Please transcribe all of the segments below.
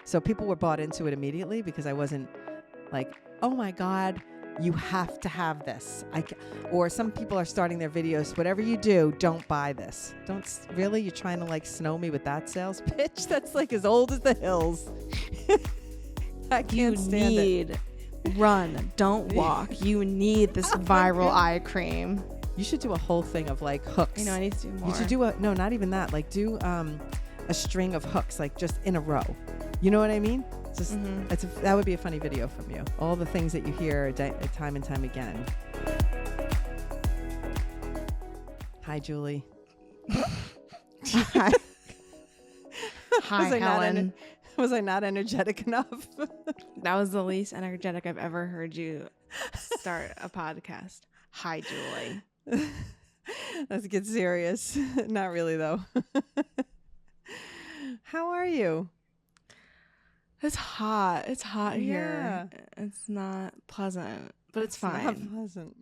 So people were bought into it immediately because I wasn't like, oh my God, you have to have this. Or some people are starting their videos, whatever you do, don't buy this. Really? You're trying to like snow me with that sales pitch? That's like as old as the hills. I can't stand it. Run, don't walk. You need this viral eye cream. You should do a whole thing of like hooks. I need to do more. You should do no, not even that. Like do a string of hooks, like just in a row. You know what I mean? Just that would be a funny video from you. All the things that you hear time and time again. Hi, Julie. Hi, Helen. Was I not energetic enough? That was the least energetic I've ever heard you start a podcast. Hi, Julie. Let's get serious. Not really, though. How are you? It's hot. It's hot here. It's not pleasant, but it's fine. Not pleasant.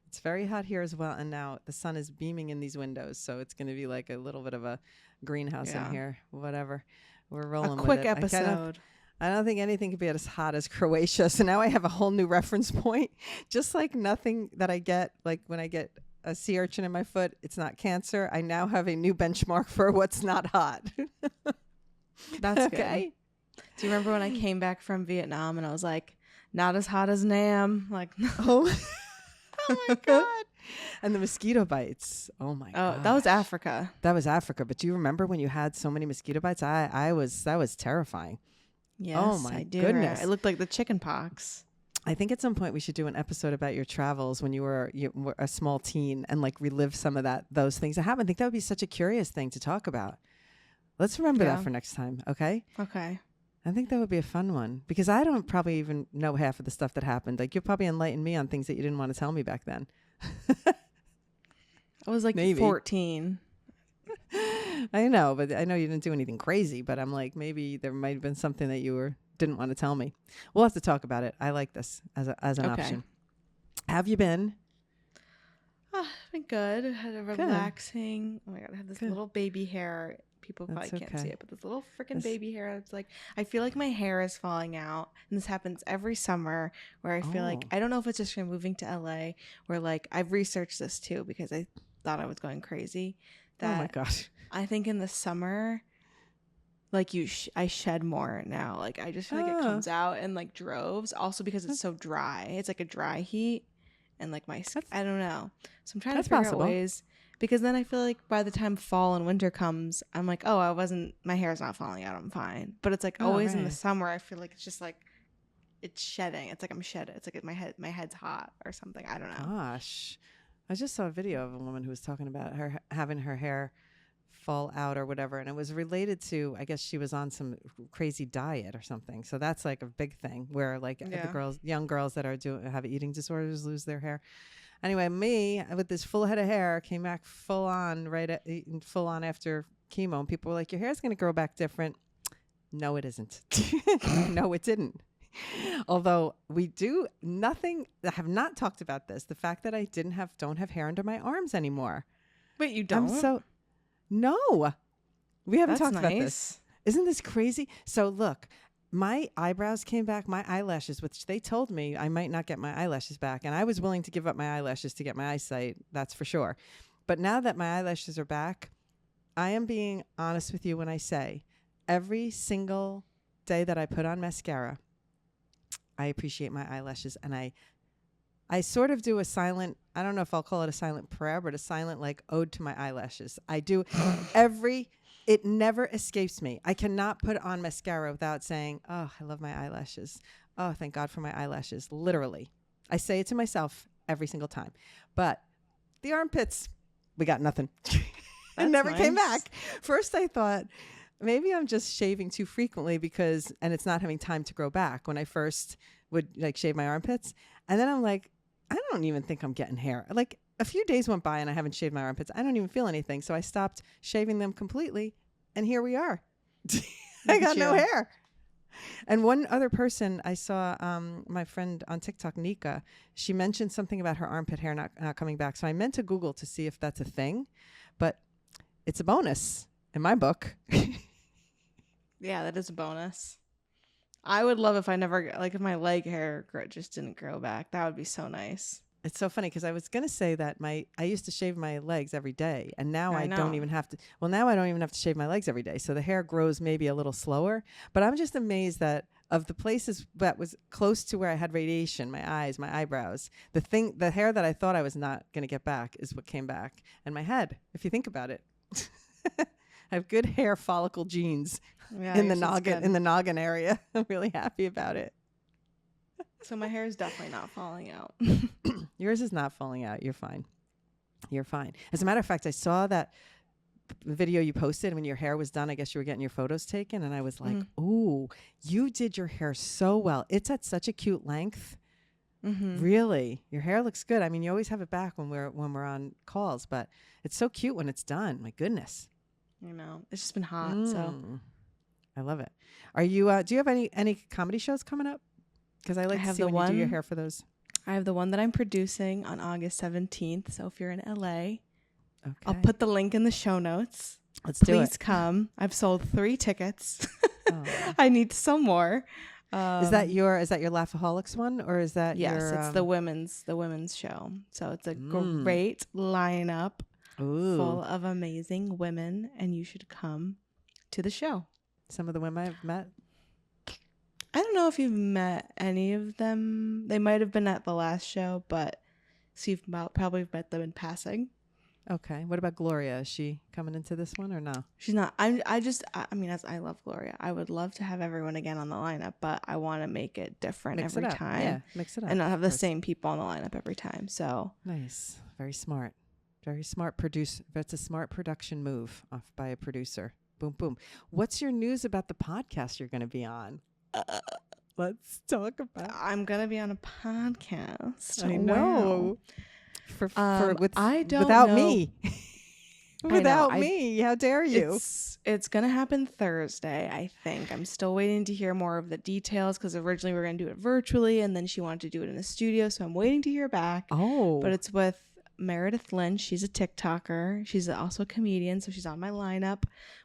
It's very hot here as well. And now the sun is beaming in these windows. So it's going to be like a little bit of a greenhouse in here. Whatever. We're rolling with it. A quick episode. I don't think anything could be as hot as Croatia. So now I have a whole new reference point. Just like nothing that I get, like when I get a sea urchin in my foot, it's not cancer. I now have a new benchmark for what's not hot. That's okay. Do you remember when I came back from Vietnam and I was like, not as hot as Nam? Like, oh my God. And the mosquito bites. Oh my God. Oh, that was Africa. That was Africa. But do you remember when you had so many mosquito bites? That was terrifying. Yes, oh my I do. goodness. It looked like the chicken pox. I think at some point we should do an episode about your travels when you were a small teen and like relive some of those things that happened. I think that would be such a curious thing to talk about. Let's remember that for next time. Okay. Okay. I think that would be a fun one because I don't probably even know half of the stuff that happened. Like you'll probably enlighten me on things that you didn't want to tell me back then. I was like 14. I know, but I know you didn't do anything crazy, but I'm like, maybe there might have been something that you didn't want to tell me. We'll have to talk about it. I like this as an option. Have you been? Oh, I've been good. I had a relaxing. Oh my God, I have this little baby hair. People probably can't see it, but this little freaking baby hair. It's like, I feel like my hair is falling out. And this happens every summer where I feel like, I don't know if it's just from moving to LA where like, I've researched this too because I thought I was going crazy. That oh my gosh. I think in the summer, like I shed more now. Like I just feel like it comes out in like droves. Also because it's so dry. It's like a dry heat. And like my skin, I don't know. So I'm trying to figure out ways. Because then I feel like by the time fall and winter comes, I'm like, oh, my hair's not falling out. I'm fine. But it's like always in the summer, I feel like it's just like, it's shedding. It's like I'm shedding. It's like my head's hot or something. I don't know. Gosh. I just saw a video of a woman who was talking about her having her hair fall out or whatever. And it was related to, I guess she was on some crazy diet or something. So that's like a big thing where like the young girls that have eating disorders lose their hair. Anyway, me with this full head of hair came back full on after chemo, and people were like, "Your hair's going to grow back different." No, it isn't. No, it didn't. Although we do nothing. I have not talked about this. The fact that I don't have hair under my arms anymore. Wait, you don't? No, we haven't talked about this. Isn't this crazy? So look. My eyebrows came back, my eyelashes, which they told me I might not get my eyelashes back. And I was willing to give up my eyelashes to get my eyesight. That's for sure. But now that my eyelashes are back, I am being honest with you when I say every single day that I put on mascara, I appreciate my eyelashes. And I sort of do a silent, I don't know if I'll call it a silent prayer, but a silent like ode to my eyelashes. I do it never escapes me. I cannot put on mascara without saying, oh, I love my eyelashes. Oh, thank God for my eyelashes. Literally. I say it to myself every single time. But the armpits, we got nothing. It never came back. First, I thought, maybe I'm just shaving too frequently and it's not having time to grow back when I first would like shave my armpits. And then I'm like, I don't even think I'm getting hair. Like, a few days went by and I haven't shaved my armpits. I don't even feel anything. So I stopped shaving them completely. And here we are. I got no hair. And one other person I saw, my friend on TikTok, Nika, she mentioned something about her armpit hair not coming back. So I meant to Google to see if that's a thing. But it's a bonus in my book. Yeah, that is a bonus. I would love if I never, like, if my leg hair just didn't grow back. That would be so nice. It's so funny because I was going to say that I used to shave my legs every day, and now I I don't know. even have to. Well, now I don't even have to shave my legs every day, so the hair grows maybe a little slower. But I'm just amazed that of the places that was close to where I had radiation, my eyes, my eyebrows, the hair that I thought I was not going to get back is what came back, and my head. If you think about it, I have good hair follicle genes in the noggin area. I'm really happy about it. So my hair is definitely not falling out. Yours is not falling out. You're fine. You're fine. As a matter of fact, I saw that video you posted when your hair was done. I guess you were getting your photos taken, and I was like, "Ooh, you did your hair so well. It's at such a cute length. Really, your hair looks good. I mean, you always have it back when we're on calls, but it's so cute when it's done. My goodness. You know, it's just been hot, so I love it. Are you? Do you have any comedy shows coming up? Because I like to see when you do your hair for those. I have the one that I'm producing on August 17th. So if you're in LA, okay. I'll put the link in the show notes. Let's do it. Please come. I've sold 3 tickets. I need some more. Is that your Laughaholics one, or is that yes, it's the women's show. So it's a great lineup full of amazing women, and you should come to the show. Some of the women I've met. I don't know if you've met any of them. They might have been at the last show, but so you've probably met them in passing. Okay. What about Gloria? Is she coming into this one or no? She's not. I mean, as I love Gloria, I would love to have everyone again on the lineup, but I want to make it different every time. Yeah, mix it up. And not have the same people on the lineup every time. So nice. Very smart. Very smart produce. That's a smart production move off by a producer. Boom, boom. What's your news about the podcast you're going to be on? Let's talk about. I'm gonna be on a podcast. I know. Wow. Without me. Without me. How dare you? It's gonna happen Thursday, I think. I'm still waiting to hear more of the details because originally we were gonna do it virtually, and then she wanted to do it in a studio, so I'm waiting to hear back. Oh. But it's with Meredith Lynch. She's a TikToker. She's also a comedian, so she's on my lineup.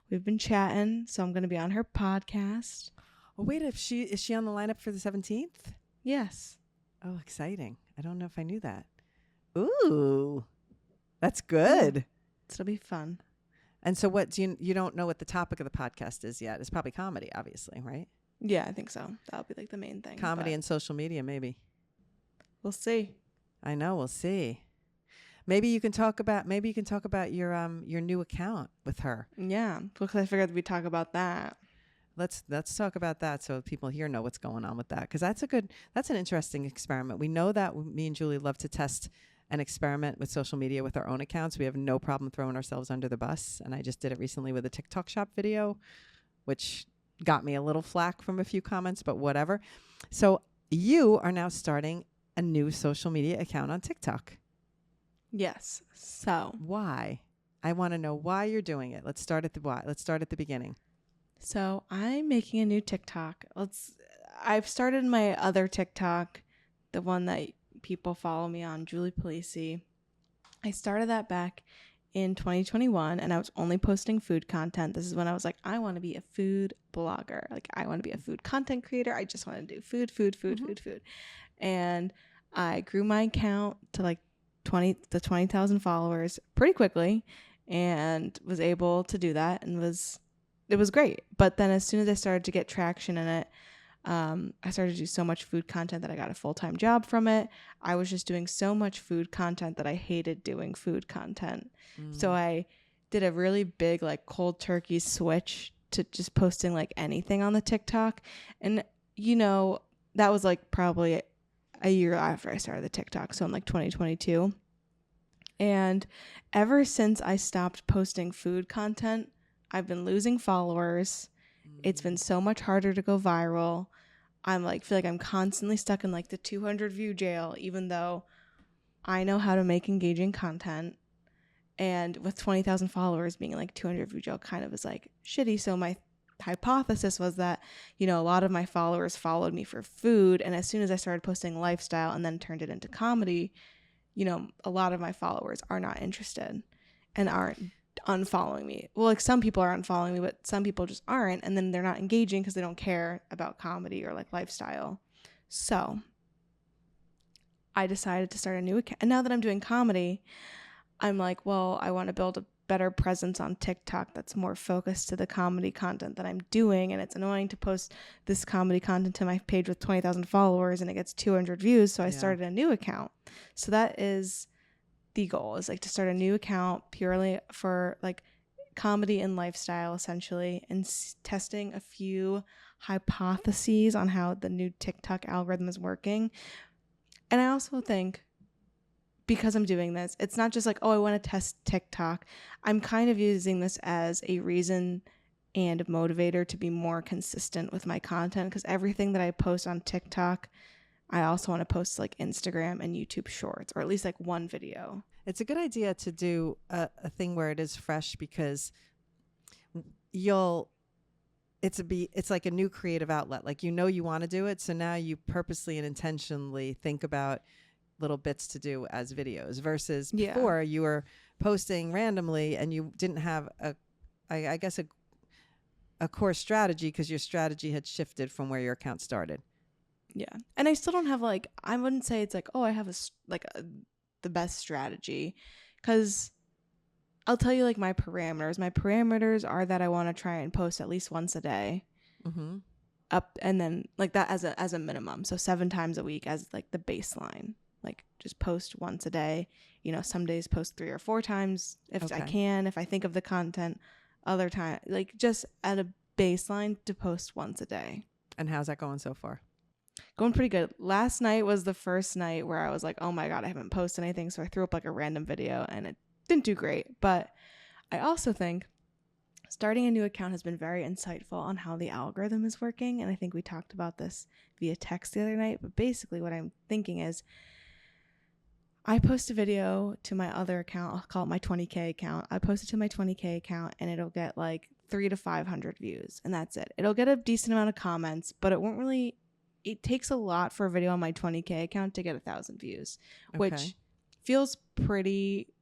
We've been chatting, so I'm gonna be on her podcast. Oh, wait, is she on the lineup for the 17th? Yes. Oh, exciting. I don't know if I knew that. Ooh, that's good. It'll be fun. And so what do you don't know what the topic of the podcast is yet? It's probably comedy, obviously, right? Yeah, I think so. That'll be like the main thing. Comedy and social media, maybe. We'll see. I know, we'll see. Maybe you can talk about your new account with her. Yeah, because I figured we'd talk about that. Let's talk about that so people here know what's going on with that, because that's an interesting experiment. We know that me and Julie love to test and experiment with social media with our own accounts. We have no problem throwing ourselves under the bus, and I just did it recently with a TikTok shop video, which got me a little flack from a few comments, but whatever. So you are now starting a new social media account on TikTok. Yes. So why? I want to know why you're doing it. Let's start at the why. Let's start at the beginning. So I'm making a new TikTok. I've started my other TikTok, the one that people follow me on, Juli Polisi. I started that back in 2021, and I was only posting food content. This is when I was like, I want to be a food blogger. Like, I want to be a food content creator. I just want to do food. And I grew my account to like 20,000 followers pretty quickly, and was able to do that, and it was great. But then as soon as I started to get traction in it, I started to do so much food content that I got a full-time job from it. I was just doing so much food content that I hated doing food content. So I did a really big like cold turkey switch to just posting like anything on the TikTok. And, you know, that was like probably a year after I started the TikTok. So in like 2022. And ever since I stopped posting food content, I've been losing followers. It's been so much harder to go viral. I'm like, feel like I'm constantly stuck in like the 200 view jail, even though I know how to make engaging content. And with 20,000 followers, being like 200 view jail kind of is like shitty. So my hypothesis was that, you know, a lot of my followers followed me for food. And as soon as I started posting lifestyle and then turned it into comedy, you know, a lot of my followers are not interested and aren't unfollowing me. Well, like some people are unfollowing me, but some people just aren't. And then they're not engaging because they don't care about comedy or like lifestyle. So I decided to start a new account. And now that I'm doing comedy, I'm like, well, I want to build a better presence on TikTok that's more focused to the comedy content that I'm doing. And it's annoying to post this comedy content to my page with 20,000 followers and it gets 200 views. So I started a new account. So that is the goal, is like to start a new account purely for like comedy and lifestyle essentially, and testing a few hypotheses on how the new TikTok algorithm is working. And I also think, because I'm doing this, it's not just like, oh, I want to test TikTok. I'm kind of using this as a reason and motivator to be more consistent with my content, because everything that I post on TikTok, I also want to post like Instagram and YouTube Shorts, or at least like one video. It's a good idea to do a thing where it is fresh, because it's like a new creative outlet. Like, you want to do it. So now you purposely and intentionally think about little bits to do as videos, versus before you were posting randomly and you didn't have I guess a core strategy, because your strategy had shifted from where your account started. Yeah. And I still don't have like, I wouldn't say it's like, oh, I have the best strategy, because I'll tell you like my parameters are that I want to try and post at least once a day, up, and then like that as a minimum. So 7 times a week as like the baseline, like just post once a day. Some days post 3 or 4 times if I can, if I think of the content. Other time, like just at a baseline to post once a day. And how's that going so far? Going pretty good. Last night was the first night where I was like, oh my God, I haven't posted anything. So I threw up like a random video and it didn't do great. But I also think starting a new account has been very insightful on how the algorithm is working. And I think we talked about this via text the other night. But basically what I'm thinking is, I post a video to my other account. I'll call it my 20K account. I post it to my 20K account and it'll get like 300 to 500 views. And that's it. It'll get a decent amount of comments, but it takes a lot for a video on my 20K account to get 1,000 views, which feels pretty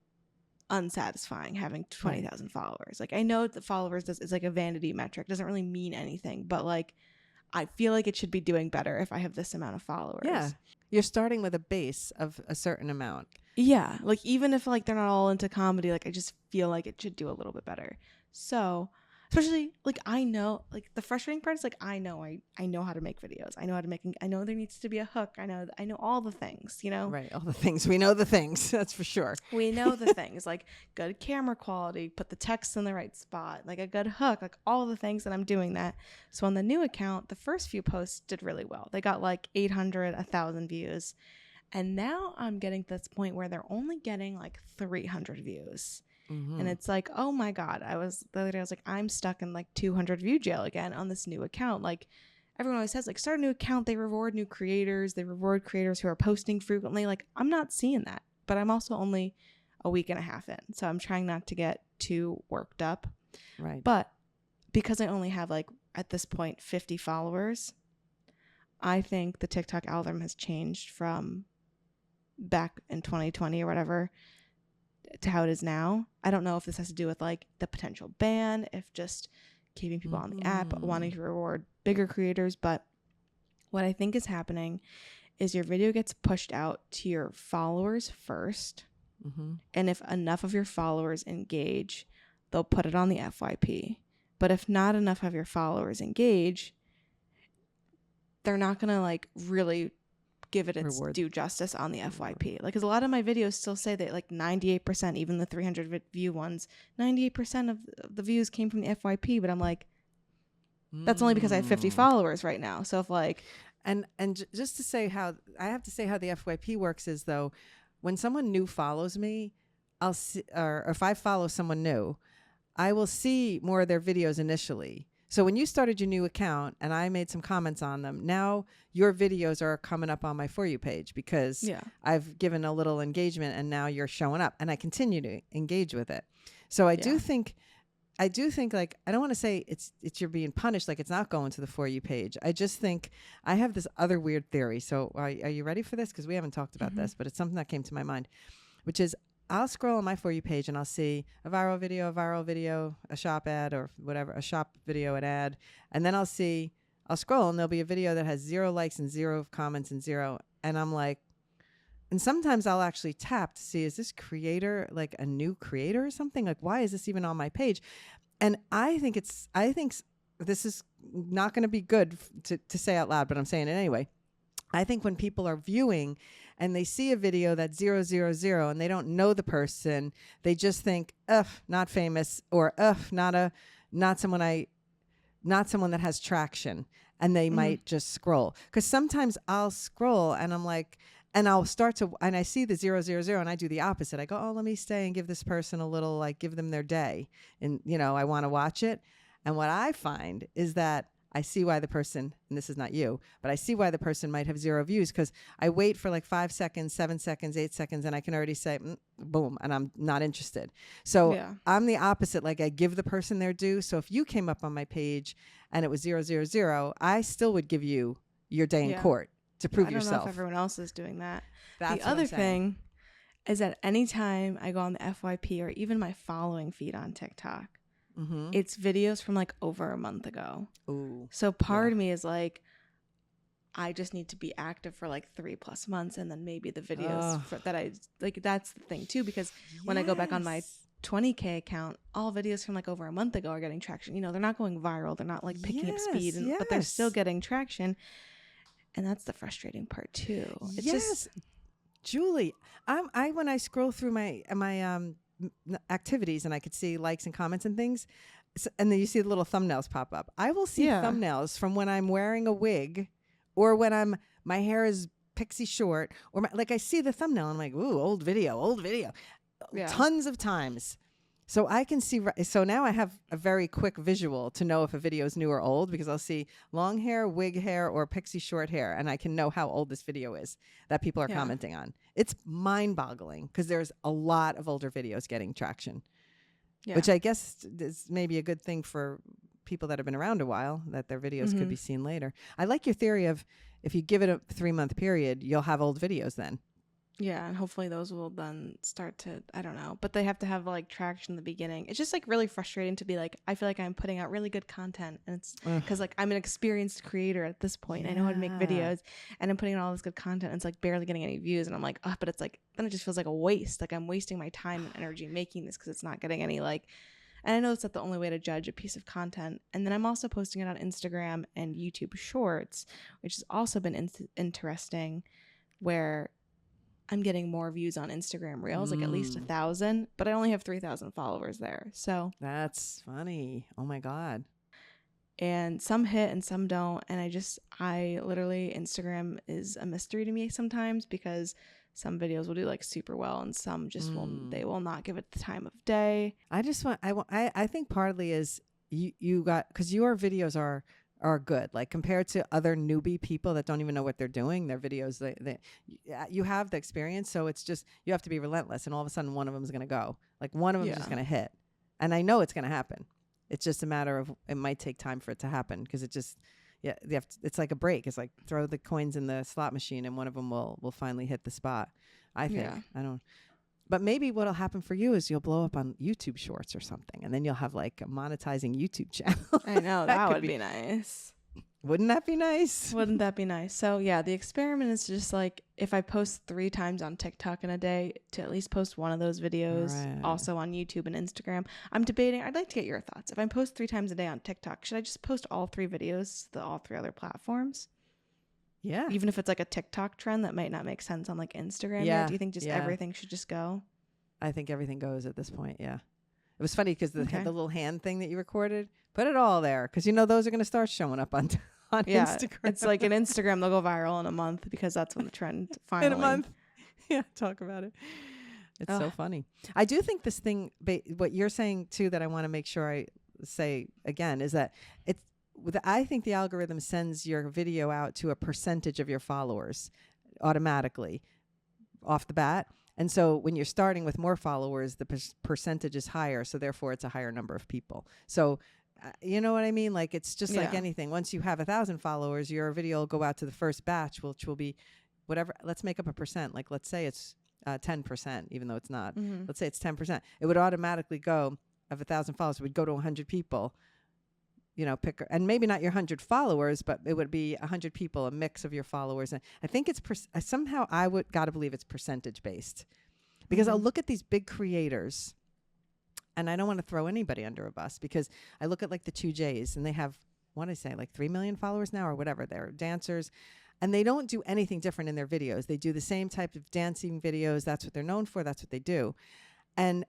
unsatisfying, having 20,000 followers. Like, I know the followers is like a vanity metric. It doesn't really mean anything, but like, I feel like it should be doing better if I have this amount of followers. Yeah. You're starting with a base of a certain amount. Yeah. Like, even if like they're not all into comedy, like I just feel like it should do a little bit better. So, especially like, I know, like the frustrating part is like, I know how to make videos. I know there needs to be a hook. I know all the things, Right. All the things. We know the things. That's for sure. We know the things, like good camera quality, put the text in the right spot, like a good hook, like all the things, and I'm doing that. So on the new account, the first few posts did really well. They got like 800, 1,000 views. And now I'm getting to this point where they're only getting like 300 views. And it's like, oh my God, the other day I was like, I'm stuck in like 200 view jail again on this new account. Like, everyone always says, like, start a new account. They reward new creators. They reward creators who are posting frequently. Like, I'm not seeing that, but I'm also only a week and a half in. So I'm trying not to get too worked up. Right. But because I only have like, at this point, 50 followers, I think the TikTok algorithm has changed from back in 2020 or whatever to how it is now. I don't know if this has to do with like the potential ban, if just keeping people on the app, wanting to reward bigger creators. But what I think is happening is your video gets pushed out to your followers first. And if enough of your followers engage, they'll put it on the FYP. But if not enough of your followers engage, they're not going to like really give it its due justice on the FYP. Like, because a lot of my videos still say that like 98%, even the 300 view ones, 98% of the views came from the FYP. But I'm like, that's only because I have 50 followers right now. So if like, and just to say how I have to say how the FYP works is, though, when someone new follows me, I'll see, or if I follow someone new, I will see more of their videos initially. So when you started your new account and I made some comments on them, now your videos are coming up on my For You page because I've given a little engagement and now you're showing up and I continue to engage with it. So I do think like, I don't want to say it's you're being punished, like it's not going to the For You page. I just think I have this other weird theory. So are you ready for this? Because we haven't talked about this, but it's something that came to my mind, which is I'll scroll on my For You page and I'll see a viral video, a shop ad or whatever, a shop video, an ad. And then I'll scroll and there'll be a video that has 0 likes and 0 comments and 0. And I'm like, and sometimes I'll actually tap to see, is this creator like a new creator or something? Like, why is this even on my page? And I think this is not going to be good to say out loud, but I'm saying it anyway. I think when people are viewing and they see a video that's 000 and they don't know the person, they just think, ugh, not famous, or ugh, not someone that has traction, and they might just scroll. Because sometimes I'll scroll and I'm like, and I'll start to, and I see the 000 and I do the opposite. I go, oh, let me stay and give this person a little, like, give them their day. And, I want to watch it. And what I find is that I see why the person, and this is not you, but I see why the person might have 0 views, because I wait for like 5 seconds, 7 seconds, 8 seconds, and I can already say, boom, and I'm not interested. So I'm the opposite. Like, I give the person their due. So if you came up on my page and it was 000, I still would give you your day in court to prove yourself. I don't know if everyone else is doing that. That's the other thing is that anytime I go on the FYP or even my following feed on TikTok, it's videos from like over a month ago. Ooh. So part of me is like, I just need to be active for like 3+ months, and then maybe the videos that I like. That's the thing too, because when I go back on my 20K account, all videos from like over a month ago are getting traction. They're not going viral. They're not like picking up speed, but they're still getting traction. And that's the frustrating part too. It's just, Julie, I when I scroll through my activities and I could see likes and comments and things, and then you see the little thumbnails pop up. I will see thumbnails from when I'm wearing a wig, or when my hair is pixie short, or like I see the thumbnail and I'm like, ooh, old video, tons of times. So I can see, so now I have a very quick visual to know if a video is new or old, because I'll see long hair, wig hair, or pixie short hair, and I can know how old this video is that people are commenting on. It's mind-boggling, because there's a lot of older videos getting traction, which I guess is maybe a good thing for people that have been around a while, that their videos could be seen later. I like your theory of, if you give it a 3-month period, you'll have old videos then. Yeah, and hopefully those will then start to, I don't know, but they have to have like traction in the beginning. It's just like really frustrating to be like, I feel like I'm putting out really good content, and it's because like I'm an experienced creator at this point. I know how to make videos, and I'm putting out all this good content, and it's like barely getting any views, and I'm like, but it's like, then it just feels like a waste. Like I'm wasting my time and energy making this because it's not getting any like, and I know it's not the only way to judge a piece of content. And then I'm also posting it on Instagram and YouTube Shorts, which has also been interesting, where I'm getting more views on Instagram Reels, like at least 1,000, but I only have 3,000 followers there. So that's funny. Oh my God. And some hit and some don't. And I literally, Instagram is a mystery to me sometimes, because some videos will do like super well and some just they will not give it the time of day. I think partly is you got, because your videos are good, like compared to other newbie people that don't even know what they're doing. Their videos, you have the experience, so it's just, you have to be relentless, and all of a sudden one of them is going to go, like one of them is just going to hit, and I know it's going to happen. It's just a matter of, it might take time for it to happen, because it just, it's like a break. It's like throw the coins in the slot machine and one of them will finally hit the spot. I think. I don't. But maybe what'll happen for you is you'll blow up on YouTube Shorts or something, and then you'll have like a monetizing YouTube channel. I know, that would be nice. Wouldn't that be nice? Wouldn't that be nice? So yeah, the experiment is just like, if I post 3 times on TikTok in a day, to at least post one of those videos also on YouTube and Instagram. I'm debating, I'd like to get your thoughts. If I post 3 times a day on TikTok, should I just post all 3 videos to all 3 other platforms? Yeah. Even if it's like a TikTok trend that might not make sense on like Instagram. Yeah. Do you think just everything should just go? I think everything goes at this point. Yeah. It was funny because the little hand thing that you recorded, put it all there, because those are going to start showing up on Instagram. It's like an Instagram, they'll go viral in a month, because that's when the trend finally. In a month. Yeah, talk about it. It's so funny. I do think this thing, what you're saying too, that I want to make sure I say again, is that I think the algorithm sends your video out to a percentage of your followers automatically off the bat. And so when you're starting with more followers, the percentage is higher. So therefore, it's a higher number of people. So you know what I mean? Like, it's just like anything. Once you have 1,000 followers, your video will go out to the first batch, which will be whatever. Let's make up a percent. Like, let's say it's 10%, even though it's not. Mm-hmm. Let's say it's 10%. It would automatically go, of 1,000 followers, it would go to 100 people. You know, and maybe not your 100 followers, but it would be 100 people, a mix of your followers. And I think it's somehow I would gotta believe it's percentage based, because I'll look at these big creators, and I don't want to throw anybody under a bus, because I look at like the 2Js, and they have, what did I say, like 3 million followers now or whatever. They're dancers, and they don't do anything different in their videos. They do the same type of dancing videos. That's what they're known for. That's what they do, and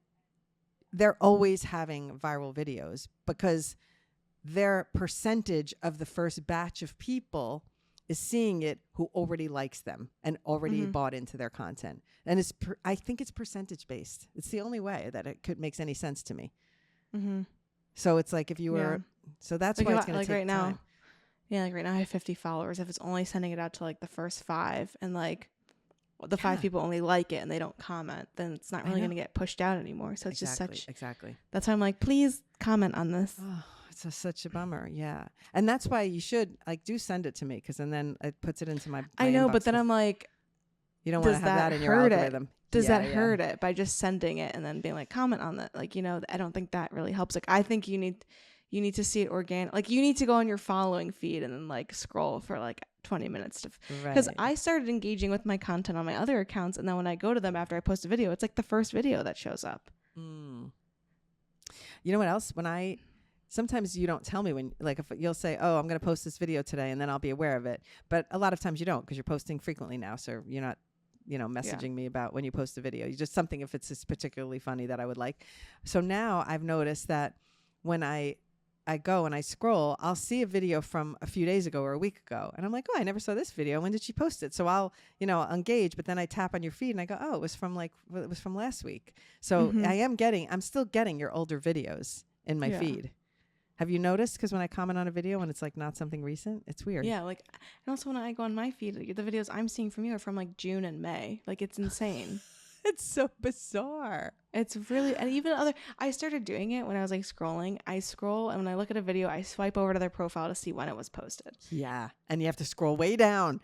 they're always having viral videos because their percentage of the first batch of people is seeing it who already likes them and already bought into their content. And I think it's percentage based. It's the only way that it makes any sense to me. Mm-hmm. So it's like if you were, so that's like why it's going to take right time. Now. Yeah, like right now I have 50 followers. If it's only sending it out to like the first 5 and like the 5 people only like it and they don't comment, then it's not really going to get pushed out anymore. So it's just such. Exactly. That's why I'm like, please comment on this. Oh. It's such a bummer, yeah. And that's why you should do send it to me, because then it puts it into my I know, but then I'm like, you don't want to have that in your algorithm. Does that hurt it by just sending it and then being like, comment on that? Like, I don't think that really helps. Like, I think you need to see it organic. Like, you need to go on your following feed and then like scroll for like 20 minutes because I started engaging with my content on my other accounts, and then when I go to them after I post a video, it's like the first video that shows up. You know what else? Sometimes you don't tell me when, like, if you'll say, oh, I'm going to post this video today, and then I'll be aware of it. But a lot of times you don't, because you're posting frequently now. So you're not, messaging me about when you post a video. You just something if it's just particularly funny that I would like. So now I've noticed that when I go and I scroll, I'll see a video from a few days ago or a week ago. And I'm like, oh, I never saw this video. When did she post it? So I'll engage, but then I tap on your feed and I go, oh, it was from last week. So I'm still getting your older videos in my feed. Have you noticed? Because when I comment on a video and it's like not something recent, it's weird. Yeah, like, and also when I go on my feed, the videos I'm seeing from you are from like June and May. Like, it's insane. It's so bizarre. It's really, and even I started doing it when I was like scrolling. I scroll, and when I look at a video, I swipe over to their profile to see when it was posted. Yeah, and you have to scroll way down.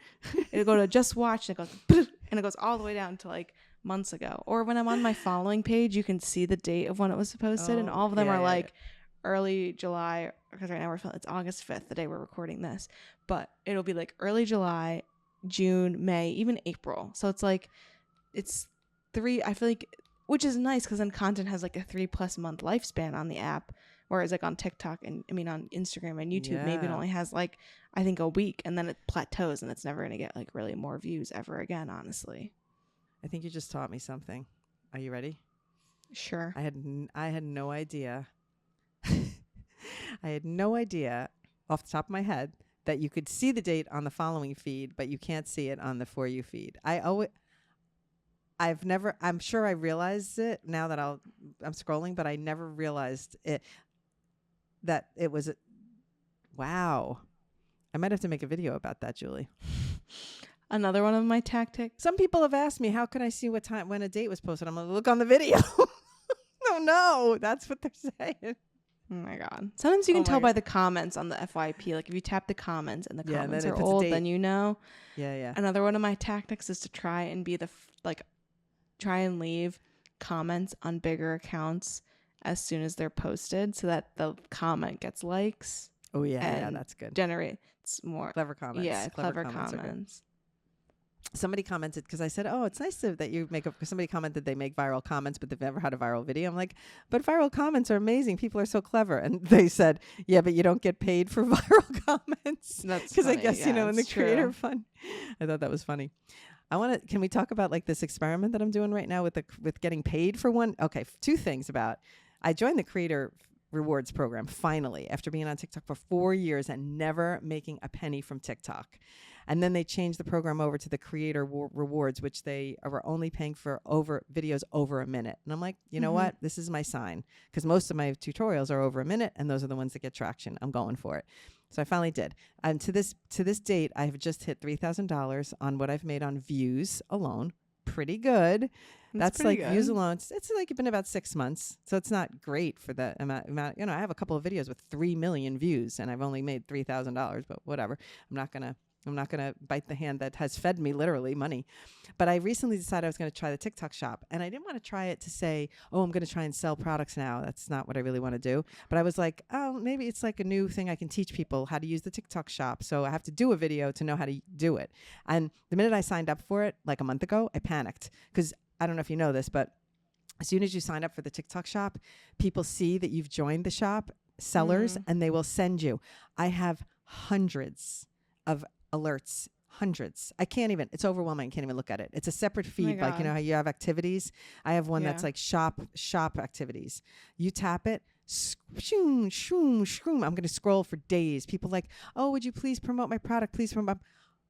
It'll go to just watch, and it goes all the way down to like months ago. Or when I'm on my following page, you can see the date of when it was posted, and all of them are like early July, because right now it's August 5th, the day we're recording this, but it'll be like early July, June, May, even April. So it's like, it's 3, I feel like, which is nice because then content has like a 3+ month lifespan on the app, whereas like on TikTok and on Instagram and YouTube, maybe it only has like, I think a week, and then it plateaus and it's never going to get like really more views ever again, honestly. I think you just taught me something. Are you ready? Sure. I had no idea. I had no idea off the top of my head that you could see the date on the following feed, but you can't see it on the For You feed. I'm sure I realized it now that I'm scrolling, but I never realized that it was, wow. I might have to make a video about that, Julie. Another one of my tactics. Some people have asked me, how can I see when a date was posted? I'm going to look on the video. No, that's what they're saying. Oh my God. Sometimes you can tell by the comments on the FYP. Like if you tap the comments and the comments are old, then you know. Yeah. Another one of my tactics is to try and be try and leave comments on bigger accounts as soon as they're posted so that the comment gets likes. Oh yeah, that's good. Generates more clever comments. Yeah, clever comments. Somebody commented, because I said, oh, it's nice that you make because somebody commented they make viral comments, but they've never had a viral video. I'm like, but viral comments are amazing. People are so clever. And they said, yeah, but you don't get paid for viral comments. That's because I guess, in the creator fund. I thought that was funny. Can we talk about like this experiment that I'm doing right now with getting paid for one? Okay. 2 things I joined the creator rewards program finally after being on TikTok for 4 years and never making a penny from TikTok. And then they changed the program over to the creator rewards, which they are only paying for videos over a minute. And I'm like, you know what? This is my sign, because most of my tutorials are over a minute, and those are the ones that get traction. I'm going for it. So I finally did. And to this date, I have just hit $3,000 on what I've made on views alone. Pretty good. That's like good. Views alone. It's like been about 6 months. So it's not great for the amount. I have a couple of videos with 3 million views, and I've only made $3,000, but whatever. I'm not going to I'm not going to bite the hand that has fed me literally money. But I recently decided I was going to try the TikTok shop, and I didn't want to try it to say, oh, I'm going to try and sell products now. That's not what I really want to do. But I was like, oh, maybe it's like a new thing I can teach people how to use the TikTok shop. So I have to do a video to know how to do it. And the minute I signed up for it, like a month ago, I panicked because I don't know if you know this, but as soon as you sign up for the TikTok shop, people see that you've joined the shop, sellers, and they will send you. I have hundreds of alerts, hundreds. I can't even, it's overwhelming. I can't even look at it. It's a separate feed. Like, you know how you have activities? I have one that's like shop activities. You tap it, shoom, shoom, shoom. I'm going to scroll for days. People like, oh, would you please promote my product? Please promote.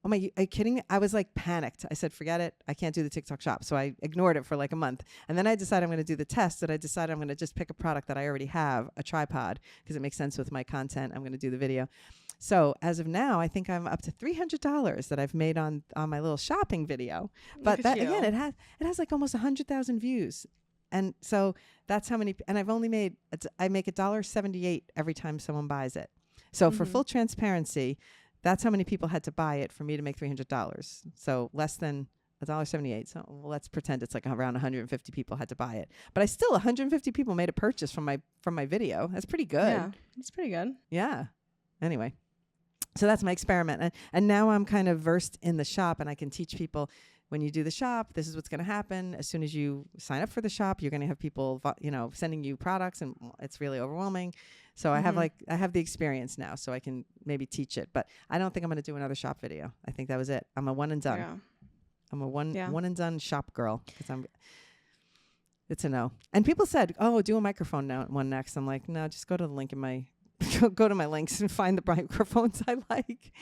Oh my, are you kidding me? I was like panicked. I said, forget it. I can't do the TikTok shop. So I ignored it for like a month. And then I decided I'm going to do the test, that I decided I'm going to just pick a product that I already have, a tripod, because it makes sense with my content. I'm going to do the video. So as of now, I think I'm up to $300 that I've made on my little shopping video. But that, again, it has like almost 100,000 views. And so that's how many, and I've only made, I make $1.78 every time someone buys it. So for full transparency, that's how many people had to buy it for me to make $300. So less than $1.78. So let's pretend it's like around 150 people had to buy it. But I still 150 people made a purchase from my video. That's pretty good. Yeah, that's pretty good. Yeah. Anyway, so that's my experiment. And now I'm kind of versed in the shop, and I can teach people, when you do the shop, this is what's going to happen. As soon as you sign up for the shop, you're going to have people, sending you products, and it's really overwhelming. So I have the experience now, so I can maybe teach it. But I don't think I'm going to do another shop video. I think that was it. I'm a one and done. Yeah. I'm a one and done shop girl, because it's a no. And people said, "Oh, do a microphone one next." I'm like, no, just go to the link in my. Go to my links and find the microphones I like.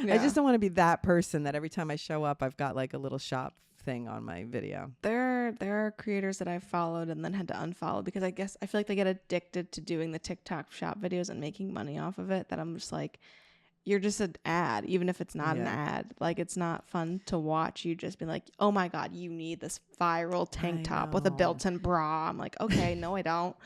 Yeah. I just don't want to be that person that every time I show up, I've got like a little shop thing on my video. There are creators that I followed and then had to unfollow because I feel like they get addicted to doing the TikTok shop videos and making money off of it, that I'm just like, you're just an ad, even if it's not an ad. Like, it's not fun to watch you just be like, oh my God, you need this viral tank top with a built-in bra. I'm like, okay, no, I don't.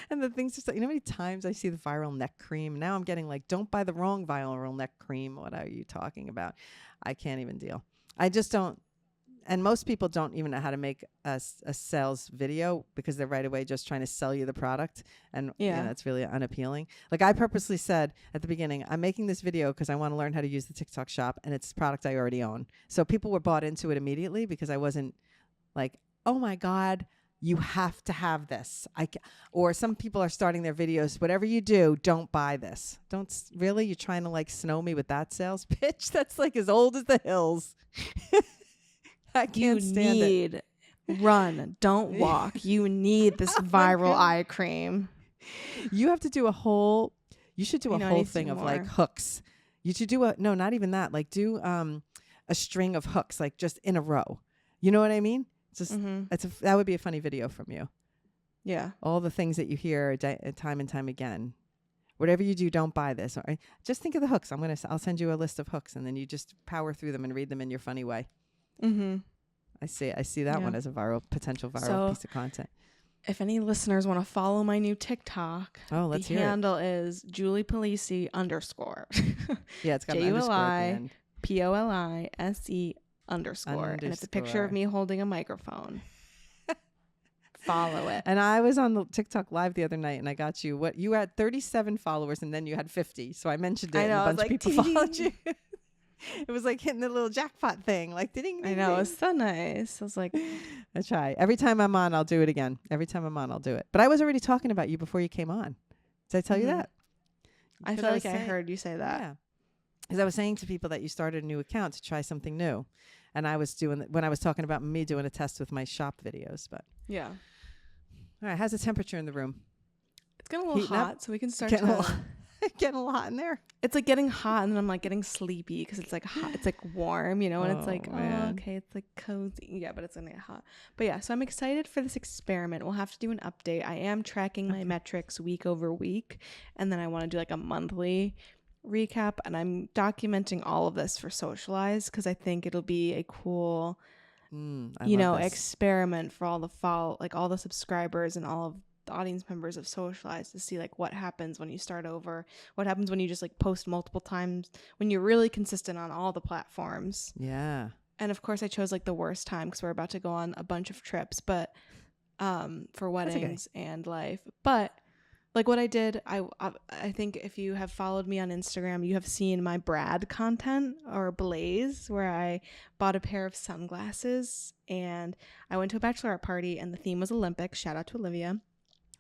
And the things just, you know how many times I see the viral neck cream? Now I'm getting like, don't buy the wrong viral neck cream. What are you talking about? I can't even deal. I just don't. And most people don't even know how to make a sales video, because they're right away just trying to sell you the product. And it's really unappealing. Like, I purposely said at the beginning, I'm making this video because I want to learn how to use the TikTok shop, and it's a product I already own. So people were bought into it immediately, because I wasn't like, oh my God, you have to have this. Or some people are starting their videos, whatever you do, don't buy this. Don't really? You're trying to like snow me with that sales pitch? That's like as old as the hills. I can't stand it. Run, don't walk. You need this viral eye cream. You have to do you should do a whole thing of like hooks. You should do not even that. Like, do a string of hooks, like just in a row. You know what I mean? Just that would be a funny video from you. Yeah. All the things that you hear time and time again. Whatever you do, don't buy this. All right? Just think of the hooks. I'll send you a list of hooks, and then you just power through them and read them in your funny way. Mm-hmm. I see that one as a potential viral piece of content. If any listeners want to follow my new TikTok, let's hear it. The handle is Juli Polisi _ Yeah, it's got an underscore at the end. JuliPolise_. And it's a picture of me holding a microphone. Follow it. And I was on the TikTok live the other night, and I got you. You had 37 followers, and then you had 50. So I mentioned it, and a bunch of people followed you. It was like hitting the little jackpot thing, like ding, ding, I know, ding. it was so nice. I was like, I try. Every time I'm on, I'll do it again. Every time I'm on, I'll do it. But I was already talking about you before you came on. Did I tell you that? I feel like I heard you say that. Yeah. Because I was saying to people that you started a new account to try something new. And I was when I was talking about me doing a test with my shop videos. But yeah. All right. How's the temperature in the room? It's getting a little hot, so we can start getting a little hot in there. It's like getting hot, and then I'm like getting sleepy because it's like hot. It's like warm, and it's like, okay, it's like cozy. Yeah, but it's gonna get hot. But yeah, so I'm excited for this experiment. We'll have to do an update. I am tracking my metrics week over week, and then I want to do like a monthly recap, and I'm documenting all of this for Socialize because I think it'll be a cool experiment for all the all the subscribers and all of the audience members have socialized to see like what happens when you start over, what happens when you just like post multiple times, when you're really consistent on all the platforms. Yeah. And of course I chose like the worst time because we're about to go on a bunch of trips, but for weddings and life. But like what I did, I think if you have followed me on Instagram, you have seen my Brad content or Blaze, where I bought a pair of sunglasses and I went to a bachelorette party and the theme was Olympics. Shout out to Olivia.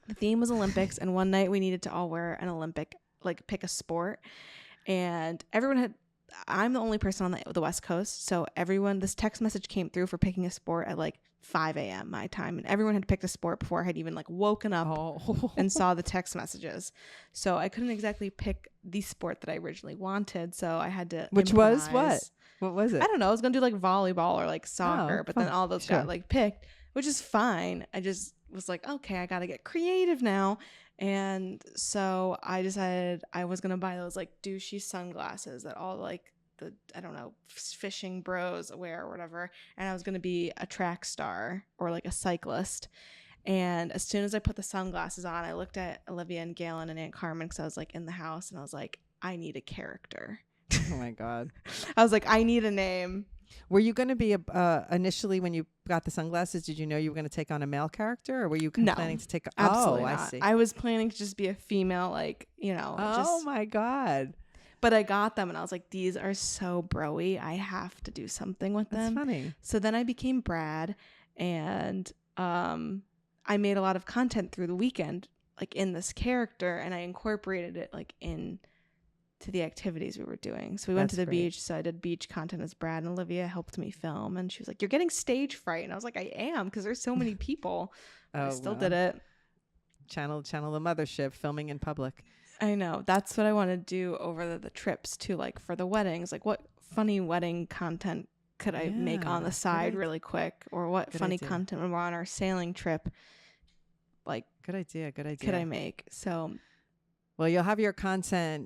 The theme was Olympics, and one night we needed to all wear an Olympic, like pick a sport, and I'm the only person on the West Coast, so this text message came through for picking a sport at like 5 a.m. my time, and everyone had picked a sport before I had even like woken up and saw the text messages. So I couldn't exactly pick the sport that I originally wanted, so I had to Which improvise. was what was it? I don't know. I was gonna do like volleyball or like soccer, but then all those got like picked, which is fine. I just was like, okay, I gotta get creative now. And so I decided I was gonna buy those like douchey sunglasses that all like the, I don't know, fishing bros wear or whatever, and I was gonna be a track star or like a cyclist. And as soon as I put the sunglasses on, I looked at Olivia and Galen and Aunt Carmen because I was like in the house, and I was like, I need a character. Oh my God. I was like, I need a name. Were you going to be initially when you got the sunglasses? Did you know you were going to take on a male character, or were you planning to take? Absolutely not. I see. I was planning to just be a female, like, you know. Oh my God. But I got them and I was like, these are so bro-y. I have to do something with them. That's funny. So then I became Brad, and I made a lot of content through the weekend, like in this character, and I incorporated it like in to the activities we were doing. So we went to the beach. So I did beach content as Brad, and Olivia helped me film. And she was like, you're getting stage fright. And I was like, I am, because there's so many people. I still did it. Channel the mothership, filming in public. I know. That's what I want to do over the trips too. Like for the weddings, like what funny wedding content could I make on the side really quick? Or what funny content when we're on our sailing trip? Like, good idea. Could I make? So, well, you'll have your content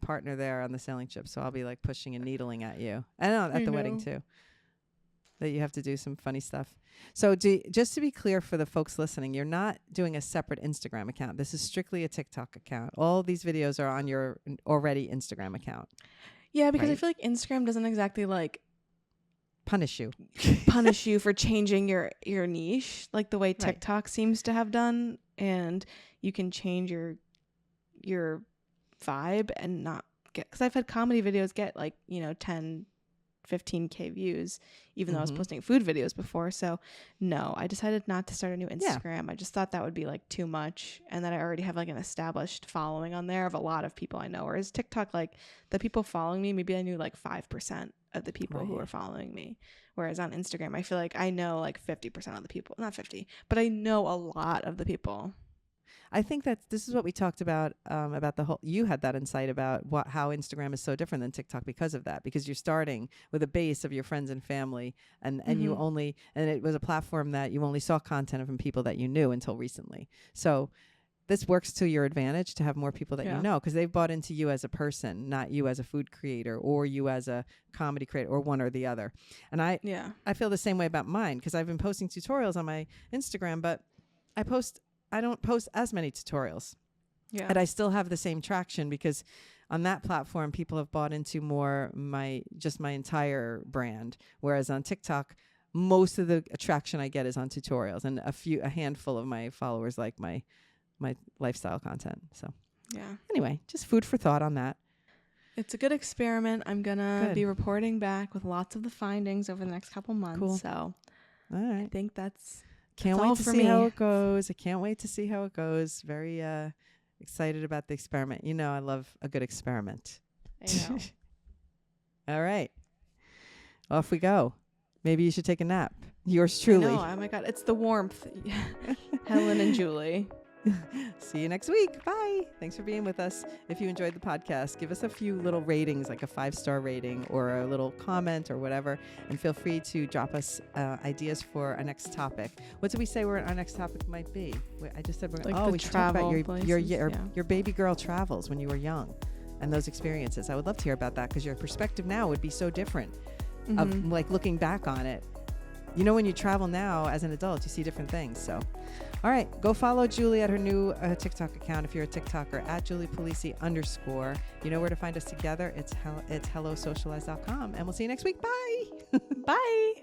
partner there on the sailing ship. So I'll be like pushing and needling at you. I know at the wedding too. That you have to do some funny stuff. So just to be clear for the folks listening, you're not doing a separate Instagram account. This is strictly a TikTok account. All these videos are on your already Instagram account. Yeah, because I feel like Instagram doesn't exactly like punish you for changing your niche like the way TikTok seems to have done, and you can change your vibe and not get, because I've had comedy videos get like 10-15K views even though I was posting food videos before. So no, I decided not to start a new Instagram. I just thought that would be like too much, and that I already have like an established following on there of a lot of people I know, whereas TikTok, like the people following me, maybe I knew like 5% of the people who are following me, whereas on Instagram I feel like I know like 50% of the people, not 50, but I know a lot of the people. I think that this is what we talked about the whole, you had that insight about how Instagram is so different than TikTok because of that, because you're starting with a base of your friends and family, and you only, and it was a platform that you only saw content from people that you knew until recently. So this works to your advantage to have more people that you know, because they've bought into you as a person, not you as a food creator or you as a comedy creator, or one or the other. And I feel the same way about mine, because I've been posting tutorials on my Instagram, but I don't post as many tutorials. Yeah. And I still have the same traction, because on that platform, people have bought into more my entire brand. Whereas on TikTok, most of the attraction I get is on tutorials, and a handful of my followers like my lifestyle content. So anyway, just food for thought on that. It's a good experiment. I'm going to be reporting back with lots of the findings over the next couple months. Cool. So all right. I think that's Can't wait to see how it goes. I can't wait to see how it goes. Very excited about the experiment. You know, I love a good experiment. I know. All right. Off we go. Maybe you should take a nap. Yours truly. No, oh my God. It's the warmth. Helen and Julie. See you next week. Bye. Thanks for being with us. If you enjoyed the podcast, give us a few little ratings, like a 5-star rating or a little comment or whatever. And feel free to drop us ideas for our next topic. What did we say our next topic might be? I just said we should talk about your baby girl travels when you were young and those experiences. I would love to hear about that, because your perspective now would be so different of like looking back on it. you know, when you travel now as an adult, you see different things. So, all right, go follow Julie at her new TikTok account if you're a TikToker, at @JuliePulisi_. You know where to find us together. It's hellosocialize.com. And we'll see you next week. Bye. Bye.